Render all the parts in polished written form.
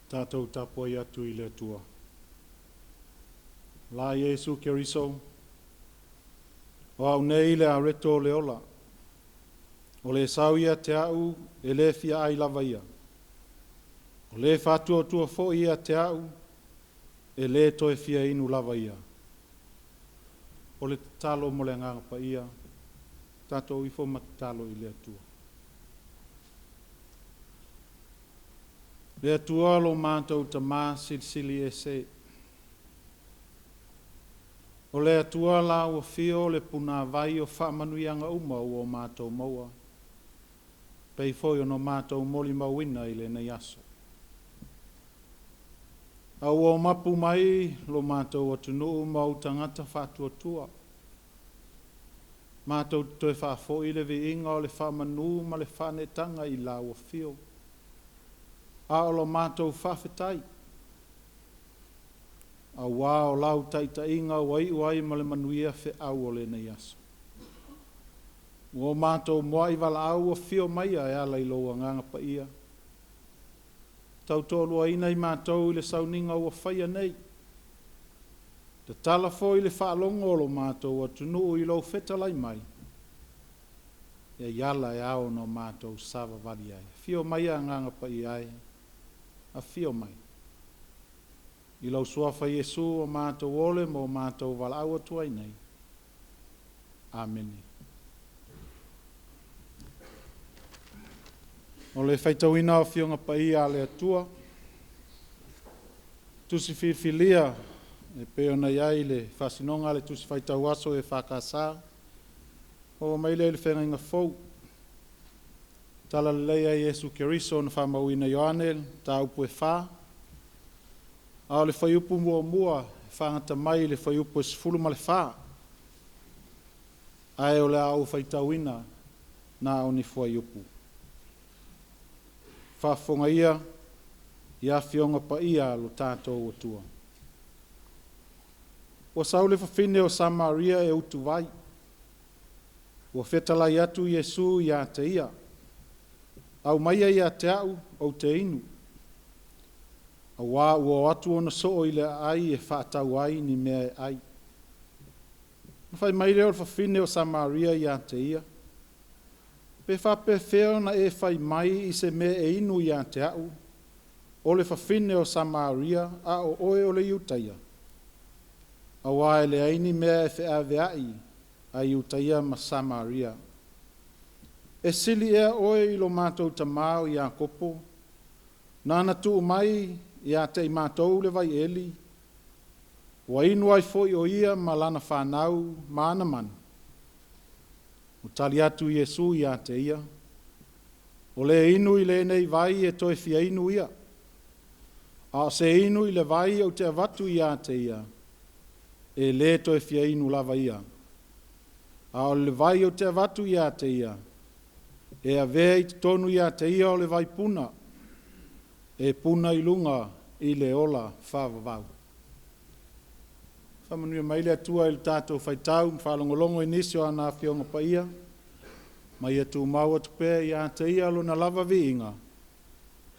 Tātou Tapuaiga atu I le atua. La Iesu Keriso, o au nei le areto le ola, o le sauia te au e le fia ai lava ia, o le fatua tua fo ia te au e le toe fia inu lava ia, o le talo mo le nganga pa ia, tātou ifo matalo I le atua. Le atua lo mātou ta mā sili e se. O le atua la ua fio le puna vai o whaamanuianga uma o mātou maua. Pei foi o no mātou moli mawina I le nei aso. Au o mapu mai lo mātou atunu mau tangata whātua tua. Mātou toe whaafo I le vi inga o le whaamanu ma le whanetanga I la ua fio. A o lo mātou whawhetai. A wā o lau taita inga wai ma le manuia whe au o le nei aso. O mātou moa I wala au o whio maia e ala I loa nganga pa ia. Tau tōlua ina I mātou I le sauninga ua whaia nei. Te tala fo I le whaalongo o lo mātou a tunu I lo whetalai mai. E yala e ao no mātou sawa wali ai. Whio maia nganga pa ia ai. A whio mai. I lau suafa Iesu o mātou ole mo mātou wala au atuai nei. Amen. O le whaitauina o whionga pa ia le atua. Tusi whiwhilia e peona iai le whasinonga le tusi whaitau aso e whakasa. O maile le whenga fau. Tala leia Iesu Keriso na whamauina Ioanel, ta upu e wha. A le whaiupu mua, whangata mai le whaiupu e sifulu ma le wha. Ae o le au whaitauina na o ni whaiupu. Whafonga ia whionga pa ia lo tātou atua. O saule whawhine o Samaria e utu vai. O whetalai atu Iesu ia te ia. Au maia ia te au o te inu. A wā ua atu ona so I le ai e whaatau ai ni mea e ai. Mawhai mai reo le whawhine o Samaria ia te ia. Pe whape wheo na e whai mai I se mea e inu ia te au. O le whawhine o Samaria a o oe o le iutaia. A wā e le aini mea e whea veai a iutaia ma Samaria. E sili ea oe I lo mātou ta māu I a kopo. Nāna tuu mai I a te I mātou le vai eli. Wa inu ai foi o ia ma lana whanau maana manu. O tali atu Iesu I a te ia. O le inu I le nei vai e toi fia inu ia. A se inu I le vai o te avatu I a te ia. E le toi fia inu lava ia. A o le vai o te avatu I a te ia. E a vea I te tonu ia te ia o le vai puna. E puna I lunga I le ola whawawau. Whamanuia maile atua I le tātou whaitau, mwhalongolongo I nisio ana whionga pa ia. Mai atu mau atu pēr ia te ia lo na lava vi inga.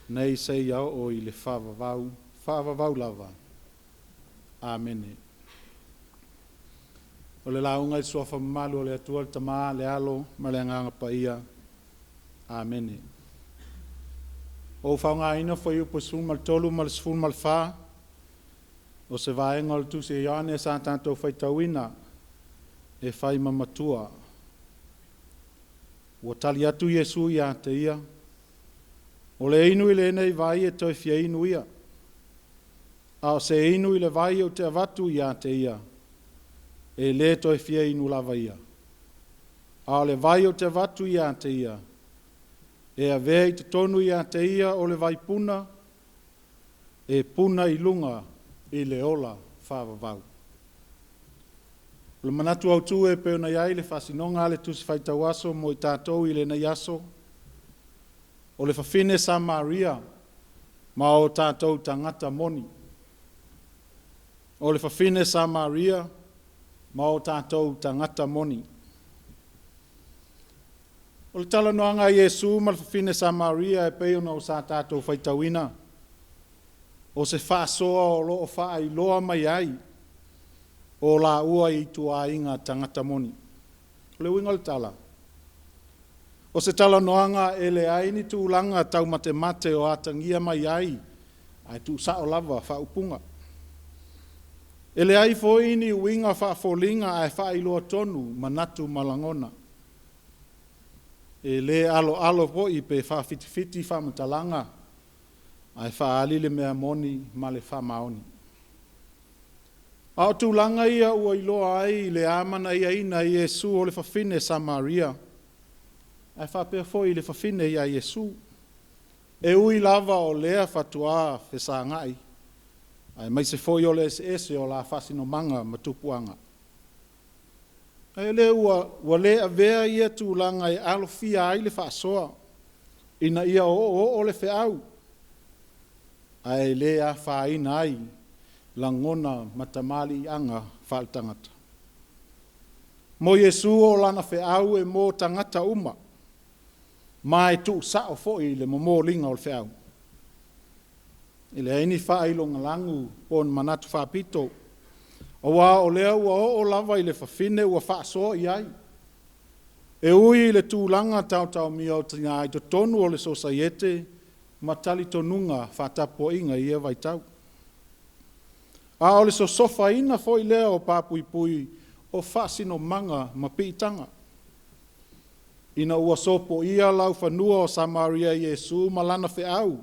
Nei se ia o I le whawawau lava. Amene. O le launga I suafa MALUA le atua le tamaa le alo ma le nganga pa ia. Amene. O whaunga ina whai upo sun mal tolu mal sfun mal wha. O se vaenga o le tusi e iane e sa tātou whaitauina e whai mamatua. O tali atu Iesu ia te ia. O le inu I le nei vai e toi fia inu ia. A o se inu I le vai o te avatu ia te ia. E le toi fia inu lava ia. A o le vai o te avatu ia te ia. E a vea I te tonu ia te ia o le vai puna. E puna I lunga I le ola whawawau. Le manatu au tu e peona iai le whasinonga le tusi whaitau aso mo I tātou I le nei aso. O le whawhine Samaria ma o tātou tangata moni. O le whawhine Samaria ma o tātou tangata moni. O le talanoanga Iesu ma le whawhine Samaria e peo na o sa tātou whaitauina. o se whaasoa o loo whaailoa mai ai, o la ua i tuainga tangata moni. Le winga le tala. O se tala noanga e le aini tūlanga tau mate mate o atangia mai ai, ai tu sao lava whaupunga. E le ai foini winga whaafolinga ai whaailoa tonu manatu malangona. E le alo po i pe whaafiti whamatalanga, ai whaali le mea moni ma le whamaoni. Ao tūlanga ia ua iloa ai le amana ia ina i Yesu o le whawhine Samaria. Ai whapea foi le whawhine ia Yesu. E ui lava o lea whatua whesangai. Ai mai se foi o le ese o la whasino manga matupuanga. Ai le ua lea vea ia tūlanga i alofia ai le whaasoa. Ina ia o le wheau. Ai lea whaina ai langona matamali anga whaaltangata. Mo Yesu o lana wheau e mo tangata uma. Mai tu sao foi le mo linga o le wheau. Ile aini whailonga langu pon manatu whapito. O wā o lea ua o lava i le whawhine ua whaasoa i ai. E ui le tūlanga tau mia o tinga ai to tonu o le sosaiete matali tonunga whatapoinga i e vaitau. A o le sofa ina foi lea o pāpuipui o whasino manga mapitanga. Ina ua sopo ia lau whanua o Samaria Yesu malana wheau.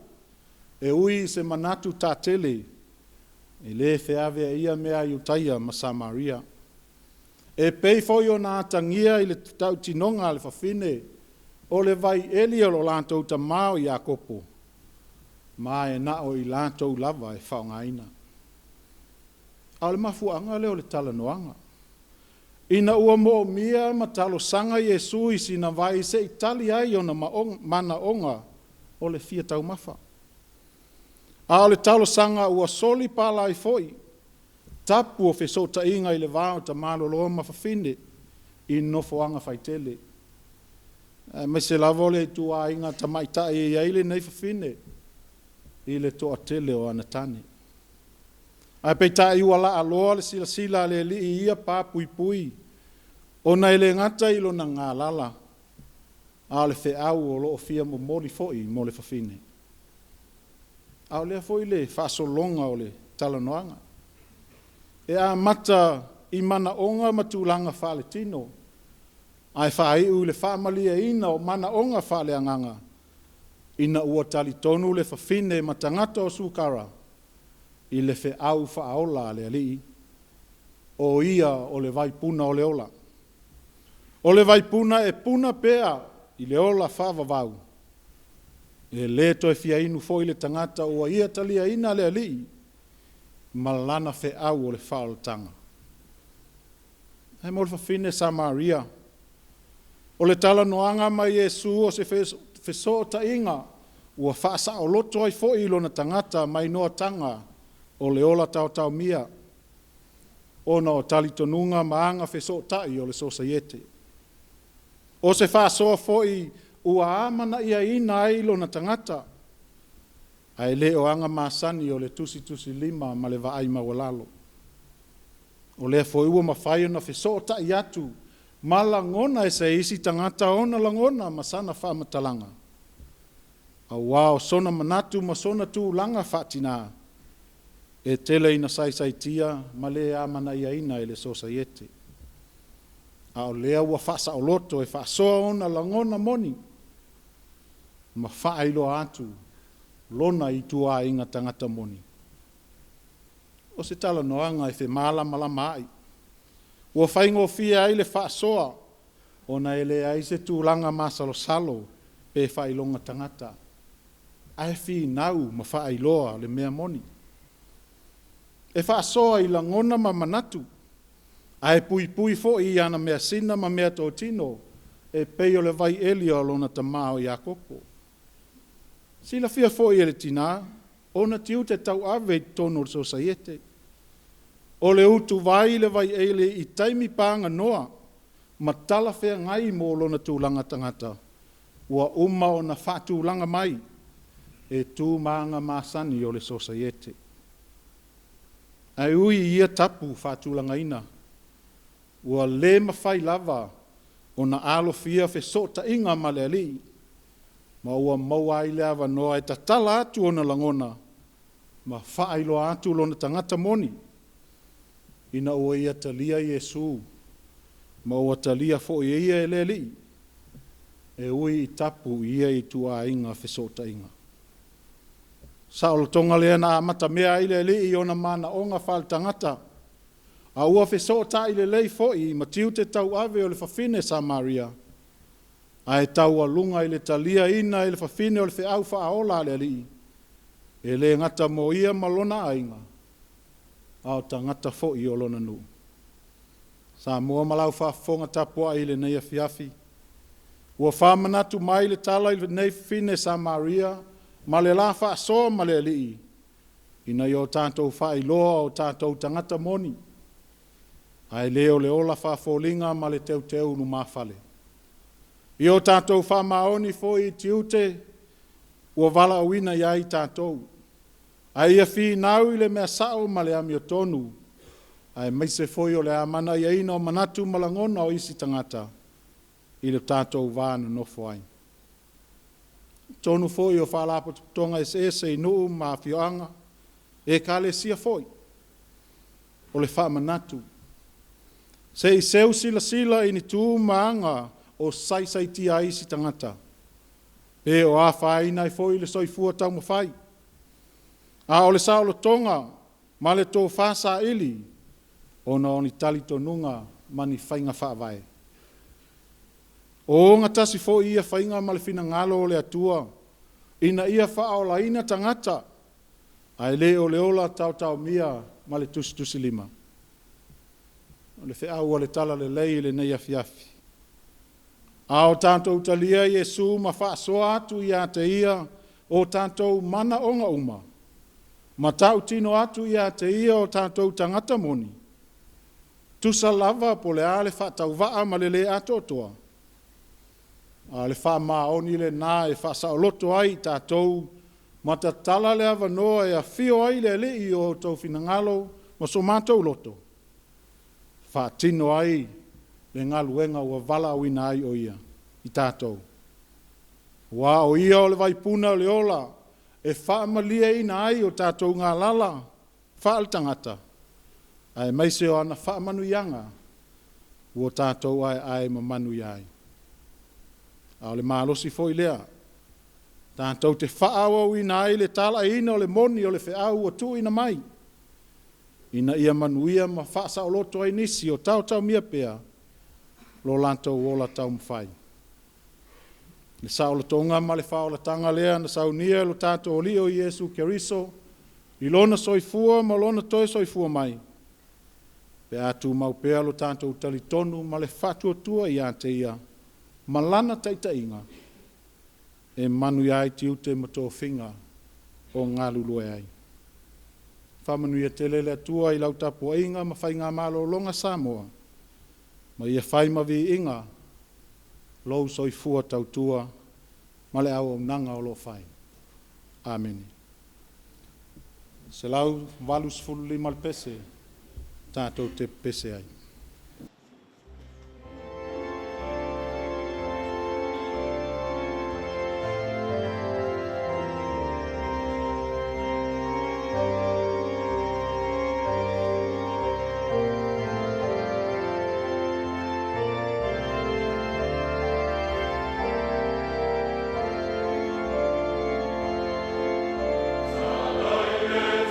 E ui se manatu tātele. E le wheawea ia mea iutaia ma Samaria. E pei foi o nā tangia i le tau tinonga le whawhine. O le vai elia lo lātou ta mao i a kopo. Ma e na o i lātou lava e whaongaina. A le mafuanga leo le tala noanga. Ina ua mo mia matalo sanga Yesu i sina vai se itali ai o na mana onga o le fia tau mafa. A le talo sanga ua soli pala i foi. Tapu o fesota inga i le vao ta malo loa mawhawhine i nofoanga faitele. Me se lavole tua inga ta maita i eile nei whawhine i le toa tele o anatane. Ai peita i wala aloa le sila le li i ia pā pui. O na ele ngata ilo na ngā lala. A le wheau o loo fia mo mori foi mo le whawhine. A lea foi le whaasolonga o le talanoanga. E a mata i mana onga matulanga whale tino. Ai whaai u le whaamalia ina o mana onga whale anganga. Ina ua tali tonu le whawhine matangata o sukara. I le wheau whaaola le alii. O ia o le vai puna o le ola. O le vai puna e puna pea i le ola whaavavau. E le to e fia inu foi le tangata o ia talia ina le alii. Malana wheau o le whaalatanga. He mo le whawhine Samaria. O le tala noanga mai Yesu o se whesota inga. Ua whaasa o loto ai foi ilo na tangata mai noa tanga. O le ola tau mia. Ona o talitonunga maanga whesotai o le sosaiete. O se whaasoa foi ua amana ia ina ailo na tangata. Ai le o anga masani o le tusi lima ma le vaai mawalalo. O le foi ua mawhaio na whesotai atu. Ma langona e se isi tangata ona langona masana whaamatalanga. A wao sona manatu ma sona tu langa whatina. E tele ina saitia ma le amana ia ina e le sosaiete. A o lea ua whasa o loto e whasoa ona langona moni. Ma whailo atu lona i tua inga tangata moni. O se tala noanga e whe malama ai. Ua whaingo fia ai le whasoa ona ele ai se tūlanga masalo pe whailonga tangata. Ai whi nau ma whailoa le mea moni. E whaasoa i langona ma manatu. Ai pui fo i ana mea sina ma mea tō tino. E peo le vai elia o lona tamao i a koko. Sila fia fo i ele tina. Ona tiu te tau ave tono o sosaiete. O le utu vai le vai eile i taimi pānga noa. Ma tala fea ngai mo lona tūlanga tangata. Ua uma o na whatūlanga mai. E tū maanga masani o le sosaiete. Ai ui ia tapu whātulangaina. Ua le mawhai lava o na alofia fesota inga maleali. Ma ua maua ile awa noa e tatala atu o na langona. Ma whailo atu lo na tangata moni. Ina ua ia talia Yesu. Ma ua talia fo ia e leli. E ui i tapu ia i tua inga fesota inga. Sao tonga lea na amata mea ile li i ona mana onga whal tangata. A ua fesota ile lei foi ma tiu te tau ave o le whawhine Samaria. A e tau alunga ile talia ina ile whawhine o le whiau whaaola le li. E le ngata mo ia malona ainga. A o tangata foi o lona nu. Samoa malau whafonga tapua ile nei Afiafi. Ua whamanatu mai le tala ile nei whine Samaria. Ma le la wha so ma le li. Ina i o tātou wha iloa o tātou tangata moni. Ai leo le ola wha fōlinga ma le teu teu nu mawhale. I o tātou wha maoni fo i tiute. Ua wala o wina iai tātou. Ai ia whi nau i le mea sao ma le ami o tonu. Ai meise foi o le amana ia ina o manatu malangona o isi tangata. I le tātou vānu nofo ai. Tonu foi o whalapo tonga ese i nuu ma fioanga. E kale sia foi. O le whamanatu. Se i seu sila sila i ni tū maanga o sai tia isi tangata. E o a whaina i foi le soifua tau mawhai. A o le sao lo tonga ma le tō whasa ili. O na oni tali tonunga mani whainga whaavai. O ngatasi fo ia whainga ma le fina ngalo o le atua. Ina ia whaola ina tangata. Ai le o le ola tau mia ma le tusi lima. O le whiau o le tala le lei le nei Afiafi. A o tātou talia Yesu ma whaasoa atu ia te ia o tātou mana onga uma. Ma tau tino atu ia te ia o tātou tangata moni. Tusa lava po le ale whaatau waa ma le le atotoa. A le wha maoni le nā e wha saoloto ai tātou ma ta tala le awa noa e a whio ai le li o tau finangalo ma so mātou loto. Wha tino ai le ngaluenga ua vala wina ai o ia i tātou. Wa o ia o le vaipuna o le ola e wha malia ina ai o tātou ngā lala wha al tangata. Ai maise o ana wha manu ianga o tātou ai ma manu iai. A le malosi foi lea. Tātou te whaawa wina ai le tala ina o le moni o le whiau o tu ina mai. Ina ia manuia ma whaasa o loto ai nisi o tau mia pea. Lo lantou ola tau mwhai. Le sao le tonga ma le whaola tanga lea na sau nia lo tātou o li o Iesu Keriso. I lona soifua ma lona toi soifua mai. Pe atu mau pea lo tātou talitonu ma le whatua tua i a te ia. Malana taita inga. E manu iai tiute mato whinga o ngā lulue ai. Whamanu ia te lele atua i lau Tapuaiga ma whai ngā malo longa Samoa. Ma ia whai mawi inga lou soifua tautua ma le au nanga o lo whai. Amen. Se lau valus fulli mal pese tātou te pese ai.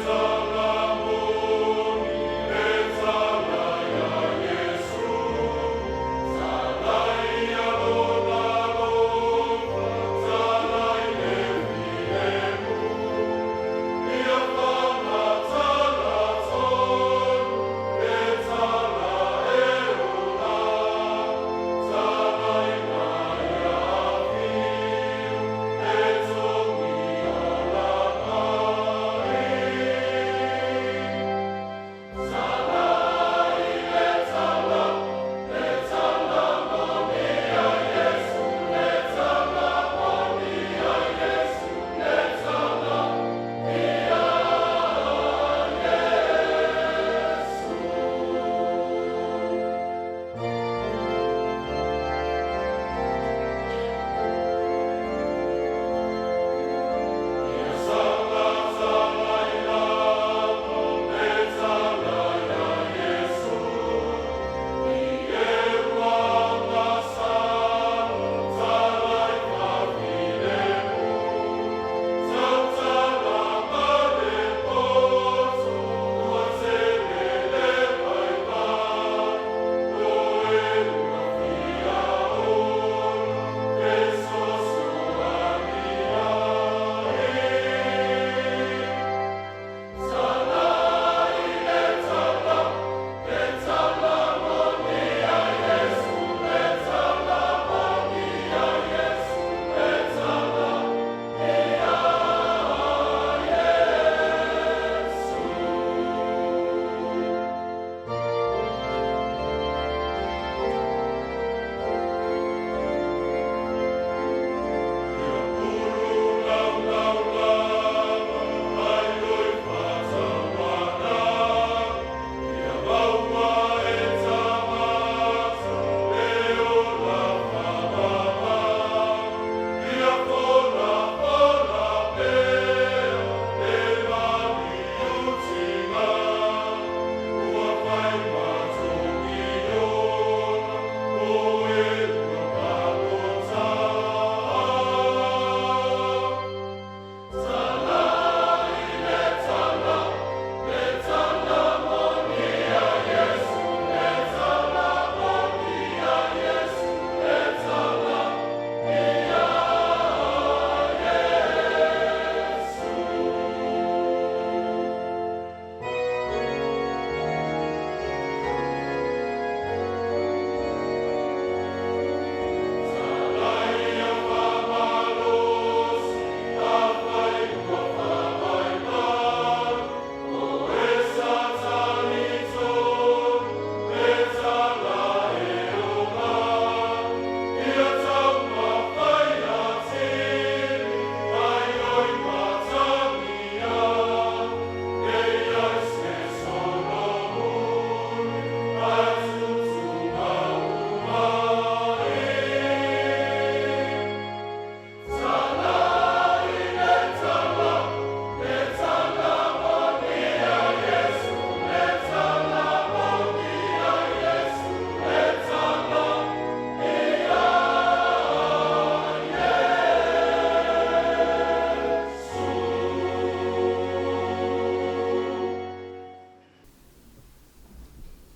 Saga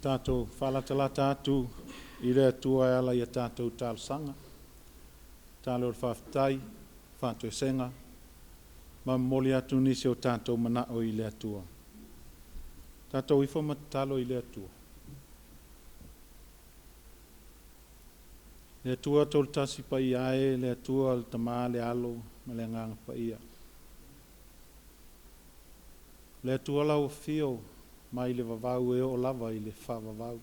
tātou whalatalata atu I rea tua e ala I a tātou tālsanga. Tālo le whawhitai, whātua senga, ma moli atu nisi o tātou mana o I lea tua. Tātou ifo matalo I lea tua. Lea tua tol tasi pa I ae, lea tua al tamā le alo, ma le nganga pa ia. Lea tua lau fio, mai le vavau e o lava I le whavavau.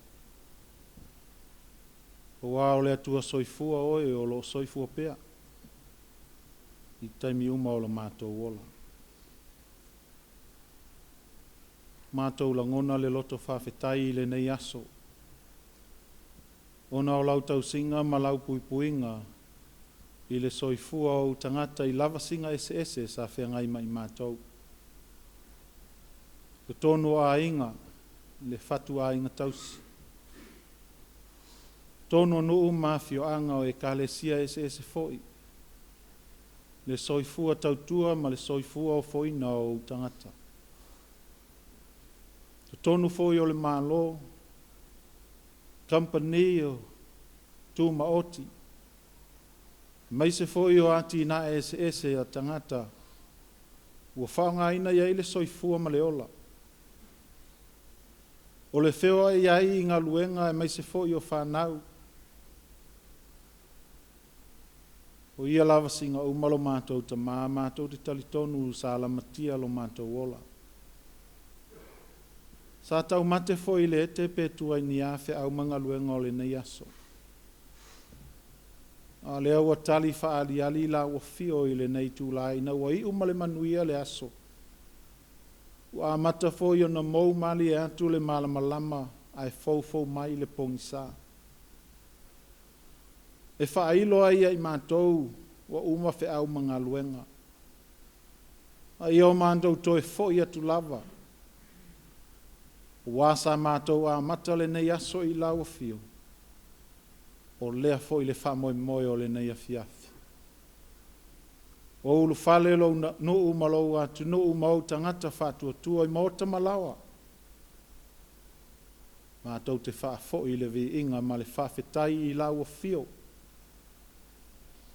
O wao lea tua soifua oe o lo soifua pea. I taimi uma o la mātou wola. Mātou la ngona le loto whawhetai I le nei aso. Ona o lau tau singa ma lau puipuinga I le soifua o tangata I lava singa ese sa whengai mai mātou. Ko tonu a inga, le fatu a inga tausi. Tono nuu mafio anga o e kalesia ese foi. Le soifua tautua ma le soifua o foina o tangata. Tonu foi o le malo, company o tu maoti. Mai se foi o ati na ese a tangata. Ua whaanga ina ia I le soifua ma le ola. O le whewa iai I ngā luenga e mai se foi o whanau. O ia lava singa o malo mātou ta mā mātou te talitonu sa alamatia lo mātou ola. Sa tau mate foi le te petua I ni awhe au manga luenga o le nei aso. A lea ua tali whaali ali la ua fio I le nei tūlai na ua I umale manuia le aso. Ua mata foi o na mou mali e atu le malamalama ai fau mai le pongisa. E whailo ai I mātou wa uma whe au mga luenga. A I o mātou toi foi atu lava. Wasa mātou a mata le nei aso I lau fio. O lea foi le whamoe moe o le nei afiafi. O ulu whale lo no umalo atu no umau tangata whatua tua I maota malawa. Mātou te wha foi le vi inga ma le whawhetai I lau fio.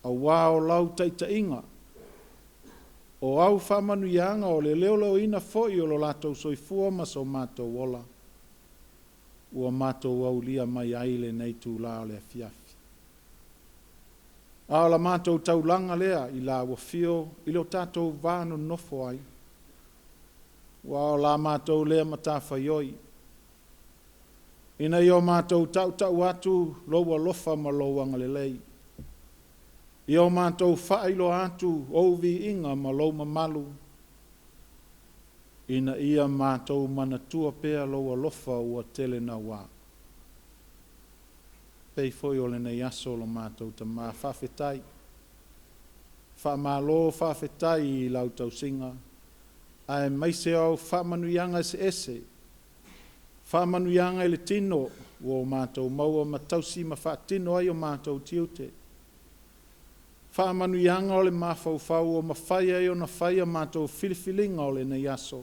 A wao lau taita inga. O au whamanu ianga o le leo ina foi o lo latou soifua ma so mātou wola. Ua mātou au lia mai aile nei tū la o le afiafi. A la mātou taulanga lea I la wafio I lo tātou vānu nofo ai. Ua o la mātou lea matawhaioi. Ina I o mātou tau atu loa lofa ma loa ngalelei. I o mātou whailo atu ouvi inga ma lau mamalu. Ina ia mātou manatua pea loa lofa ua tele na wā. Pei foi o le nei aso lo mātou ta mā whawhetai. Whamalo whawhetai I lau tau singa. Ai maise au whamanuianga ese. Whamanuianga I le tino o mātou maua matausi ma whaatino ai o mātou tiute. Whaamanuianga o le mawhauwhau o mawhaia I o na whaia mātou whiliwhilinga o le nei aso.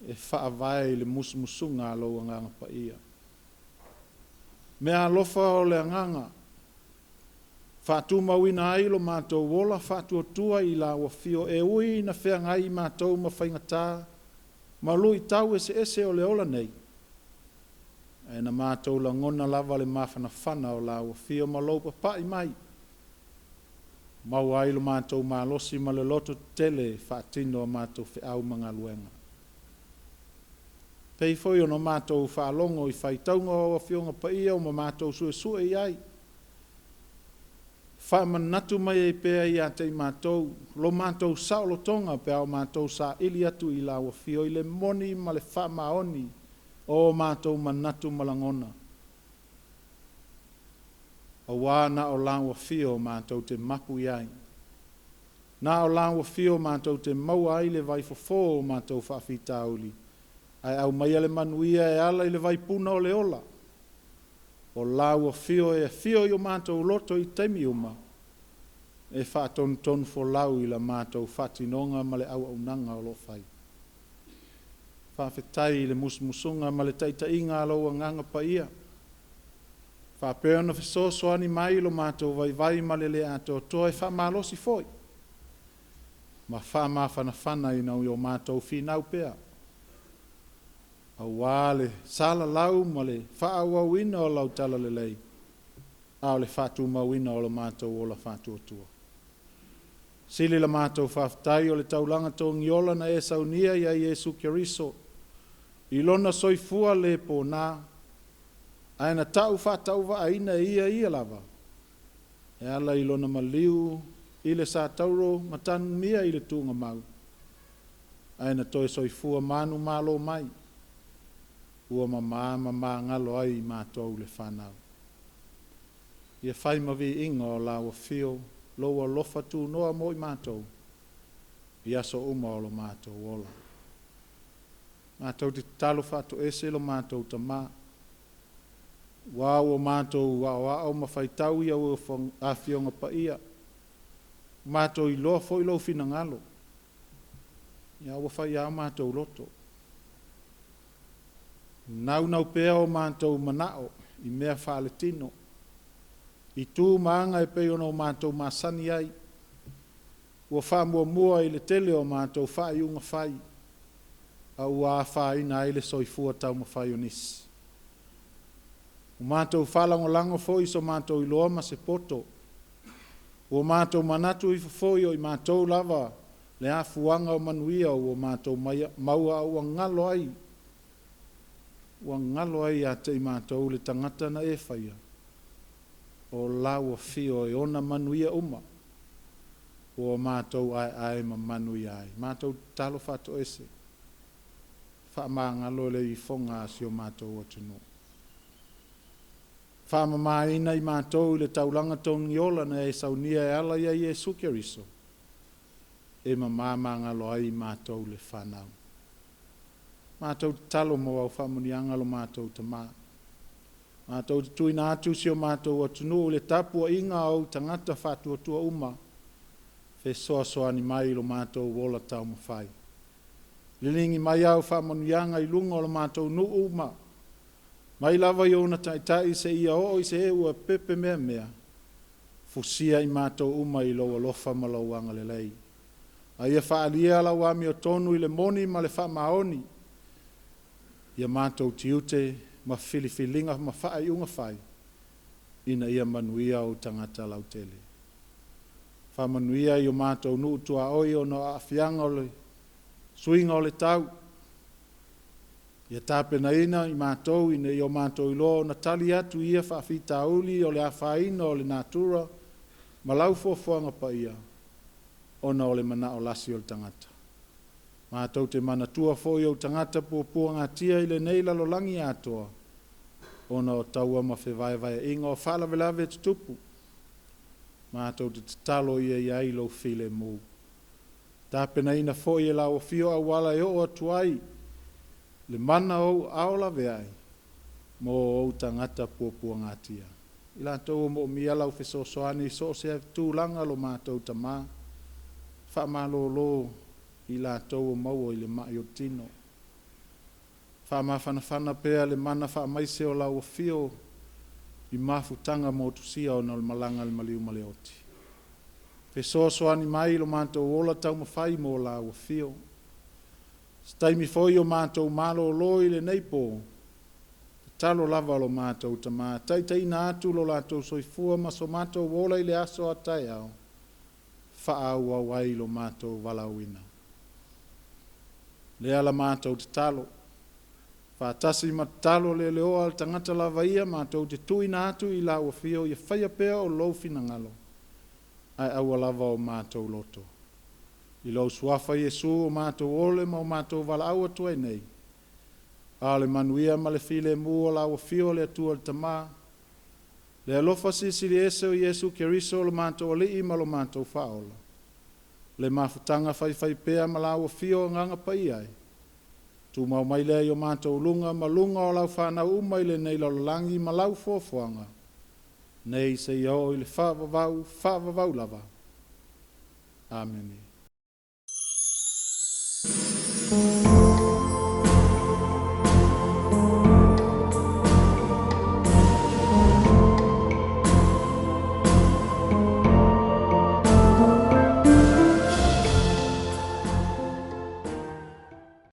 E whaavai le musmusunga alo anganga pa ia. Mea alofa o le anganga. Whaatuma wina ai lo mātou wola whaatua tua I la wafio e ui na wheangai mātou mawhaingatā. Ma lui tau ese o le ola nei. E na mātou la ngona lava le mawhana whana o la wafio ma loupa pai mai. Mau ai lo mātou mālosi ma le loto tele whaatino a mātou whiau mga luenga. Pei foi ono mātou whaalongo I whaitaunga o whionga pa ia o ma mātou sue I ai. Whamanatu mai e pēa I a tei mātou, lo mātou saolo tonga pēa o mātou sa ili atu I la o whio I le moni ma le whamaoni o mātou manatu malangona. A wā na o lawa fio mātou te mapu iai. Na o lawa fio mātou te maua ai le vai fofo mātou whawhita auli. Ai au mai ale manuia e ala I le vai puna o le ola. O lawa fio e fio I o mātou loto I teimi uma. E whaaton ton fo lau I la mātou whatinonga ma le au nanga o lo whai. whawhetai le musmusunga ma le taitainga alo nganga pa ia. Whapea na whesosoani mai lo mātou vai ma le le ato toa e whamalosi foi. Ma whamawhanawhana ina o mātou whinau pea. Au wale sala lau ma le whaawawina o lau tala le lei. Au le whatu mawina o lo mātou o la whatu atua. Sili la mātou whawhetai o le taulanga tō ngiola na e saunia ia Iesu Keriso. Ilona soifua le po nā. Aina tau whatau wa aina ia lava. E ala ilona maliu, ile sa tauro, matan mia ile tunga mau. Aina toi soifua manu malo mai. Ua mama ngalo ai mātou le whanau. Ia whai mawi inga o lawa fio, loa lofa tu noa mo i mātou. Ia so uma o lo mātou ola. Mātou te talo whatu ese lo mātou ta maa. Wao o mātou wao mawhaitau ia o Afionga pa ia. Mātou I loa fo I lo fina ngalo. Ia o whai au mātou loto. Nau pea o mātou manao I mea whale tino. I tū maanga e peo no mātou masani ai. Ua wha mua I le tele o mātou whai unga whai. Au a whai na ele soifua tau mawhai o nisi. O mātou whalangolango foi so mātou I loa ma se poto. O mātou manatu I foi o I mātou lava le afuanga o manuia o mātou maua o ngalo ai. O ngalo ai a te I mātou le tangata na e whaia. O lawa fio e ona manuia uma. O mātou ai ma manuia ai. Mātou talo whato ese. Wha ngalo le I whonga si o mātou atunu. Whamamaina I mātou le taulanga tōngi ola na e saunia e ala ia Iesu Keriso. E mamanga lo ai mātou le whanau. Mātou talo mo au whamunianga lo mātou ta mā. Mātou tuina atu si o mātou atunu le Tapuaiga au tangata whatua tua uma. Fe soani mai lo mātou wola tau mawhai. Lilingi mai au whamunianga I lunga o lo mātou nu uma. Mai lava I ona taitai se ia o I se e ua pepe mea. Fusia I mātou uma I loa lofa ma lauanga le lei. A ia whaalia la wami o tonu I le moni ma le whamaoni. Ia mātou tiute ma filifilinga ma whaai unga whai. Ina ia manuia o tangata lautele. Whamanuia I o mātou nuu tua oi o no afianga o le suinga o le tau. Ia tāpena ina I mātou ina I o mātou I loa na tali atu ia whaafitauli o le awhaina o le natura ma lau fuafuanga pa ia ona o le mana o lasi o le tangata. Mātou te mana tua foi o tangata pua ngatia I le nei lalolangi atoa ona o taua ma whewaiwai inga o whalawelawe tutupu. Mātou te talo ia I ailo file mō. Tāpena ina foi e lau fio a wala e o atuai le mana o aola veai mo o tangata pua ngatia. Ila tau mo mia lau fesosoani so se tūlanga lo mātou tamā. Whamalo ila tau mau I le mai o tino. Whamawhanawhana pea le mana whamaise o lau fio I mafutanga mo tusia o na le malanga le maliu maleoti. Fesosoani mai lo mātou ola tau mawhai mo lau fio. Staimi foi o mātou malo loi le neipo. Talo lava lo mātou tamā. Tai na atu lo lātou soifua ma so mātou wola I le aso atai au. Whaau au ai lo mātou walauina. Le ala mātou te talo. Whaatasi ma talo le leo al tangata lava ia mātou te tuina atu I la ua fio ia whaia pea o loufi na ngalo. Ai aua lava o mātou loto. I lau suafa Iesu o mātou ole ma o mātou wala aua tuai nei. Ale manuia ma le file mua la ua fio le atua le tamā. Le alofa sisili ese o Iesu Keriso lo mātou ali I ma lo mātou whaola. Le mafutanga whai pea ma la ua fio nganga pai ai. Tu mau mai lea I o mātou lunga ma lunga o lau whanau umai le nei lalolangi ma lau fuafuanga. Nei se iau I le whaavavau lava. Amen.